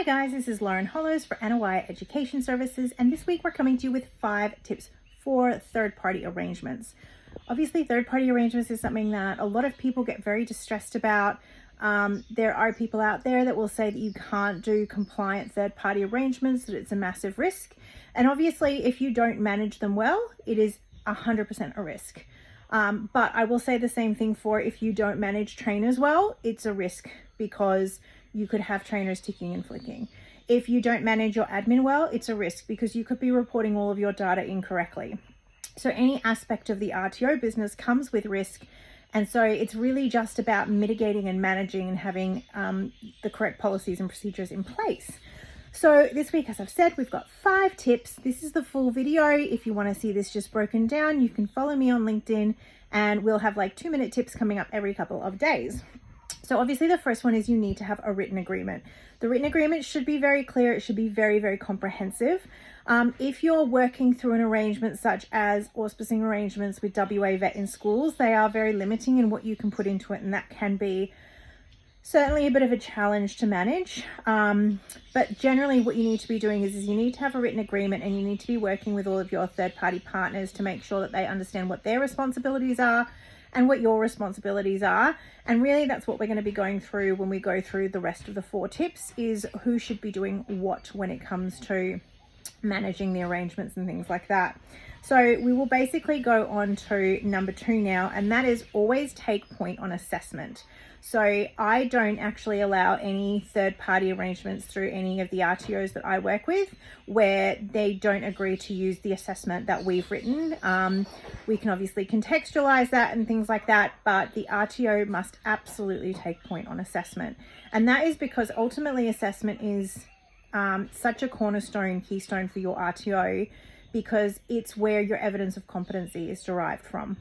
guys, this is Lauren Hollows for Anna Wyatt Education Services, and this week we're coming to you with 5 tips for third-party arrangements. Obviously, third-party arrangements is something that a lot of people get very distressed about. There are people out there that will say that you can't do compliant third-party arrangements, that it's a massive risk. And obviously, if you don't manage them well, it is 100% a risk. But I will say the same thing for if you don't manage trainers well, it's a risk because you could have trainers ticking and flicking. If you don't manage your admin well, it's a risk because you could be reporting all of your data incorrectly. So any aspect of the RTO business comes with risk. And so it's really just about mitigating and managing and having the correct policies and procedures in place. So this week, as I've said, we've got 5 tips. This is the full video. If you want to see this just broken down, you can follow me on LinkedIn and we'll have like 2-minute tips coming up every couple of days. So obviously the first one is you need to have a written agreement. The written agreement should be very clear. It should be very, very comprehensive. If you're working through an arrangement such as auspicing arrangements with WA Vet in schools, they are very limiting in what you can put into it, and that can be certainly a bit of a challenge to manage. But generally what you need to be doing is you need to have a written agreement, and you need to be working with all of your third-party partners to make sure that they understand what their responsibilities are and what your responsibilities are. And really that's what we're going to be going through when we go through the rest of the 4 tips, is who should be doing what when it comes to managing the arrangements and things like that. So we will basically go on to number 2 now, and that is always take point on assessment. So I don't actually allow any third-party arrangements through any of the RTOs that I work with where they don't agree to use the assessment that we've written. We can obviously contextualize that and things like that, but the RTO must absolutely take point on assessment. And that is because ultimately assessment is such a keystone for your RTO, because it's where your evidence of competency is derived from.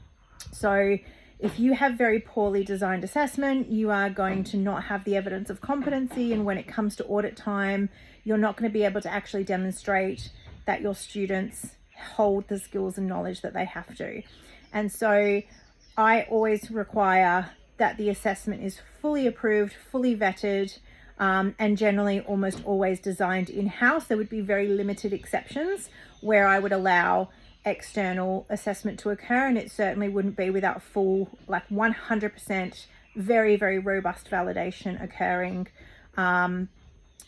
So if you have very poorly designed assessment, you are going to not have the evidence of competency, and when it comes to audit time, you're not going to be able to actually demonstrate that your students hold the skills and knowledge that they have to. And so I always require that the assessment is fully approved, fully vetted, and generally almost always designed in-house. There would be very limited exceptions where I would allow external assessment to occur, and it certainly wouldn't be without full, like 100% very, very robust validation occurring. And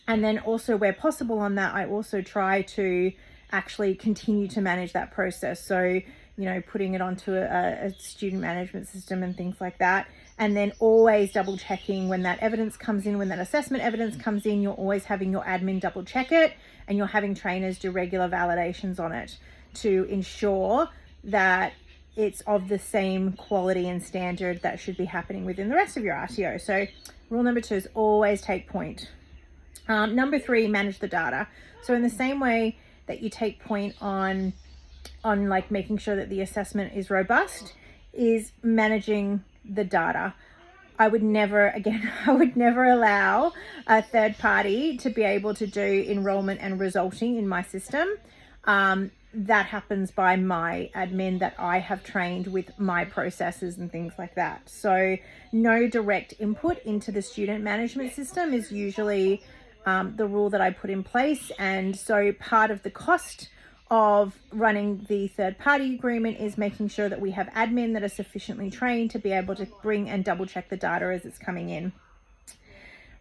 then also where possible on that, I also try to actually continue to manage that process. So, you know, putting it onto a student management system and things like that. And then always double checking when that evidence comes in, when that assessment evidence comes in, you're always having your admin double check it, and you're having trainers do regular validations on it to ensure that it's of the same quality and standard that should be happening within the rest of your RTO. So rule number 2 is always take point. Number 3, manage the data. So in the same way that you take point on like making sure that the assessment is robust, is managing the data. I would never allow a third party to be able to do enrollment and resulting in my system. That happens by my admin that I have trained with my processes and things like that. So no direct input into the student management system is usually the rule that I put in place. And so part of the cost of running the third-party agreement is making sure that we have admin that are sufficiently trained to be able to bring and double check the data as it's coming in.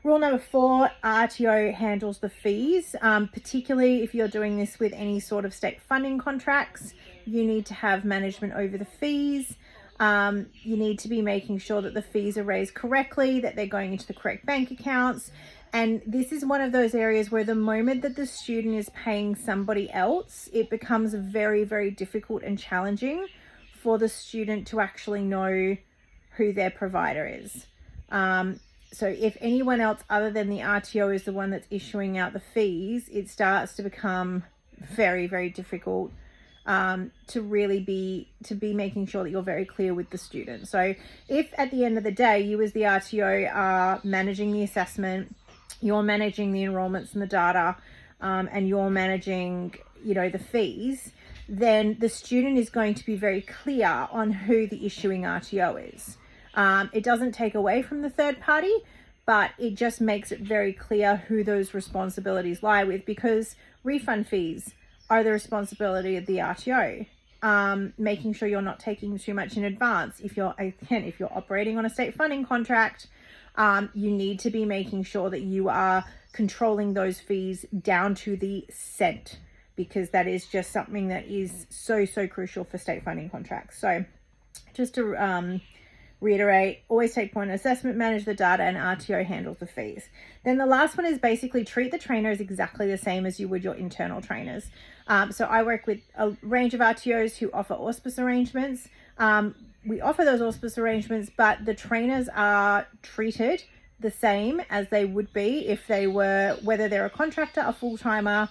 Rule number 4, RTO handles the fees, particularly if you're doing this with any sort of state funding contracts. You need to have management over the fees. You need to be making sure that the fees are raised correctly, that they're going into the correct bank accounts. And this is one of those areas where the moment that the student is paying somebody else, it becomes very, very difficult and challenging for the student to actually know who their provider is. So if anyone else other than the RTO is the one that's issuing out the fees, it starts to become very, very difficult to really be making sure that you're very clear with the student. So if at the end of the day, you as the RTO are managing the assessment, you're managing the enrollments and the data, and you're managing, you know, the fees, then the student is going to be very clear on who the issuing RTO is. It doesn't take away from the third party, but it just makes it very clear who those responsibilities lie with, because refund fees are the responsibility of the RTO. Making sure you're not taking too much in advance. If you're operating on a state funding contract, you need to be making sure that you are controlling those fees down to the cent, because that is just something that is so crucial for state funding contracts. So just to reiterate, always take point assessment, manage the data, and RTO handles the fees. Then the last one is basically treat the trainers exactly the same as you would your internal trainers. So I work with a range of RTOs who offer auspice arrangements. We offer those auspice arrangements, but the trainers are treated the same as they would be if they were, whether they're a contractor, a full-timer,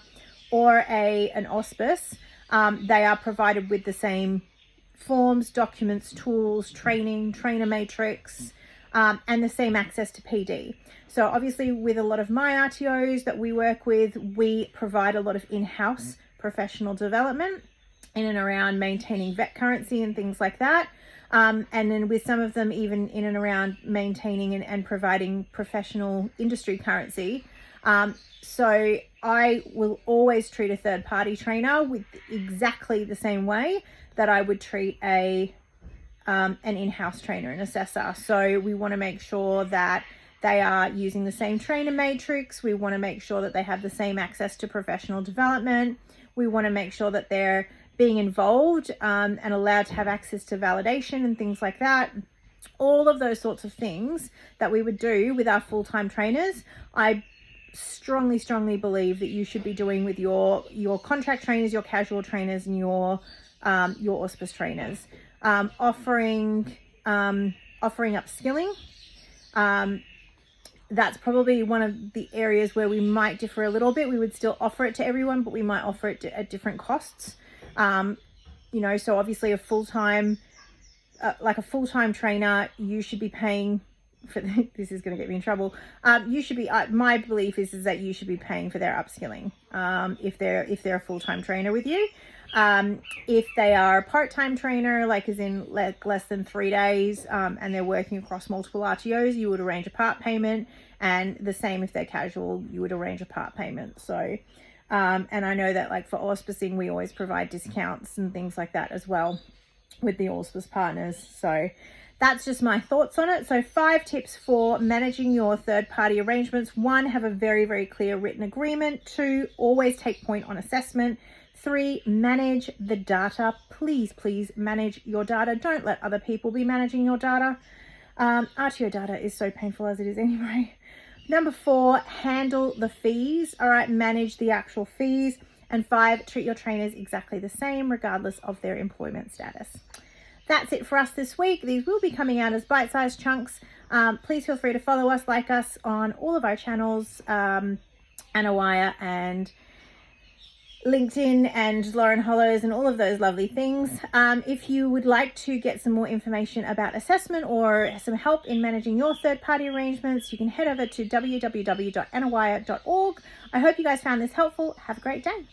or an auspice. They are provided with the same forms, documents, tools, training, trainer matrix, and the same access to PD. So obviously with a lot of my RTOs that we work with, we provide a lot of in-house professional development in and around maintaining vet currency and things like that. And then with some of them even in and around maintaining and providing professional industry currency. So I will always treat a third-party trainer with exactly the same way that I would treat an in-house trainer, an assessor. So we want to make sure that they are using the same trainer matrix. We want to make sure that they have the same access to professional development. We want to make sure that they're being involved and allowed to have access to validation and things like that. All of those sorts of things that we would do with our full-time trainers, I strongly believe that you should be doing with your contract trainers, your casual trainers, and your auspice trainers. Offering upskilling. That's probably one of the areas where we might differ a little bit. We would still offer it to everyone, but we might offer it at different costs. So obviously a full-time trainer, you should be paying for this is going to get me in trouble. You should be, my belief is that you should be paying for their upskilling. If they're a full-time trainer with you. If they are a part-time trainer, like as in less than 3 days, and they're working across multiple RTOs, you would arrange a part payment, and the same if they're casual, you would arrange a part payment. So, and I know that like for auspicing, we always provide discounts and things like that as well with the auspice partners. So that's just my thoughts on it. So 5 tips for managing your third-party arrangements. 1, have a very clear written agreement. 2, always take point on assessment. 3, manage the data. Please manage your data. Don't let other people be managing your data. RTO data is so painful as it is anyway. Number 4, handle the fees. All right, manage the actual fees. And 5, treat your trainers exactly the same regardless of their employment status. That's it for us this week. These will be coming out as bite-sized chunks. Please feel free to follow us, like us on all of our channels, Anna Wire and LinkedIn and Lauren Hollows and all of those lovely things. If you would like to get some more information about assessment or some help in managing your third-party arrangements, you can head over to www.annawire.org. I hope you guys found this helpful. Have a great day.